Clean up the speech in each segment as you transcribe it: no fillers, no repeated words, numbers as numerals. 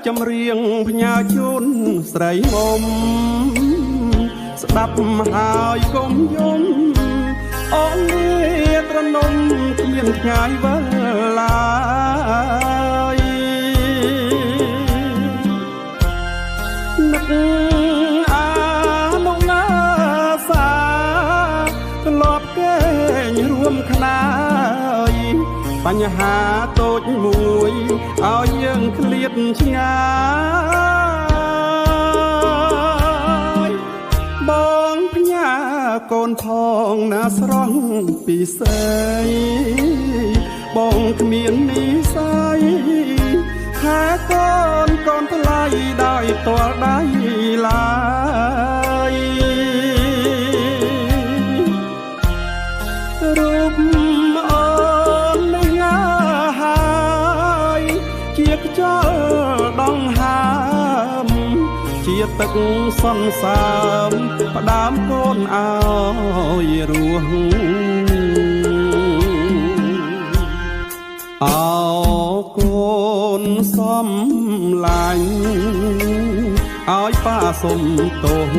ចម្រៀងផ្ញើជូនស្រីមុំស្ដាប់ហើយកុំយំអូននេះត្រនំគ្មានថ្ងៃវិលឡើយនឹកអានុណាសាធ្លាប់គេងរួមខ្នាយបញ្ហាតូចមួយឲ្យយើងឃ្លាតឆ្ងាយបងផ្ញើកូនផងណាស្រស់ពីស្រីបងគ្មាននិស័យខែកូនថ្លៃដោយតលដៃឡើយរូបអូននេះងាហើយជាខ្យល់ដងហើមជាទឹកសន្សើមផ្ដើមកូនឲ្យរស់អោកូនសំឡាញ់ឲ្យប៉ាសុំទោស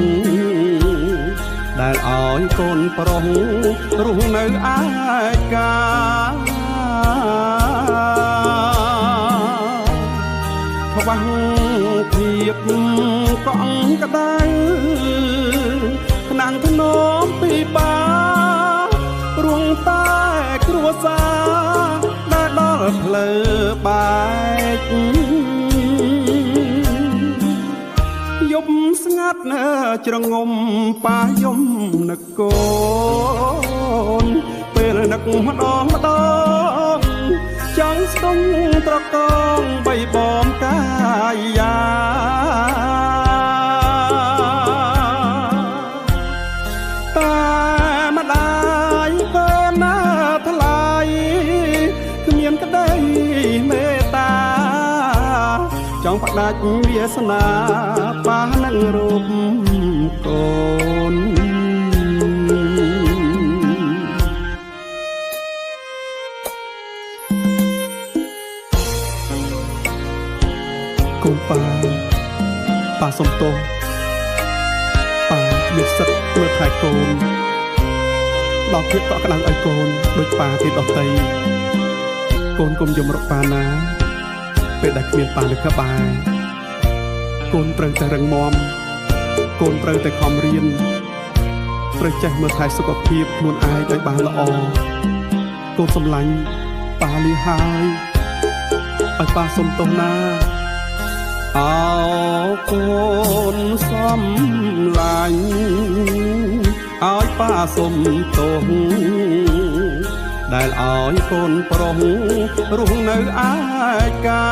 ដែលឲ្យកូនប្រុសរស់នៅឯកាខ្វះភាពកង់ក្ដៅខ្លាំងធ្នមពីបារួងតែគ្រួសារដែលដល់ផ្លូវបែកយប់ស្ងាត់ជ្រងំប៉ាយំនឹកកូនពេលនឹកម្ដងចង់ស្ទង់ត្រកងបីបំកាយាតែម្ដាយកូនណាថ្លៃគ្មានក្ដីមេត្តាចង់ផ្ដាច់វាសនាប៉ានឹងរូបកូនកូនប៉ាសុំទោសប៉ាមានសិទ្ធិមើលថែកូនដល់ភាពកក់ក្ដៅឲ្យកូនដូចប៉ាទៀតដទៃកូនកុំយំរកប៉ាណាពេលដែលគ្មានប៉ានៅក្បែរកូនត្រូវតែរឹងមាំកូនត្រូវតែខំរៀនត្រូវចេះមើលថែសុខភាពខ្លួនឯងឲ្យបានល្អកូនសំឡាញ់ប៉ាលីហើយឲ្យប៉ាសុំទោសណាអោកូនសំឡាញ់ឲ្យប៉ាសុំទោសដែលឲ្យកូនប្រុសរស់នៅឯកា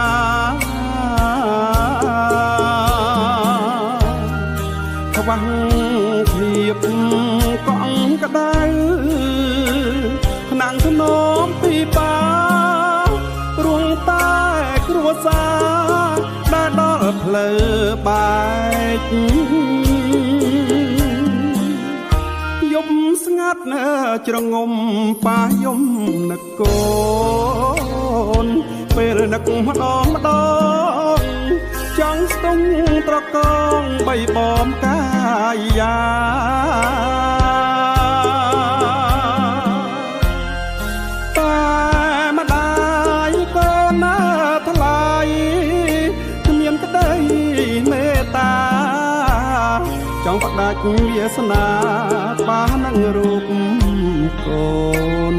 ខ្វះភាពកង់ក្ដៅខ្លាំងធ្នមពីបារួងតែគ្រួសារដែលដល់ផ្លូវបែកយប់ស្ងាត់ជ្រងំប៉ាយំនឹកកូនពេលនឹកម្ដងចង់ស្ទង់ត្រកងបីបំកាយាតែម្ដាយកូនណាថ្លៃគ្មានក្ដីមេត្តាចង់ផ្ដាច់វាសនាប៉ានឹងរូបកូន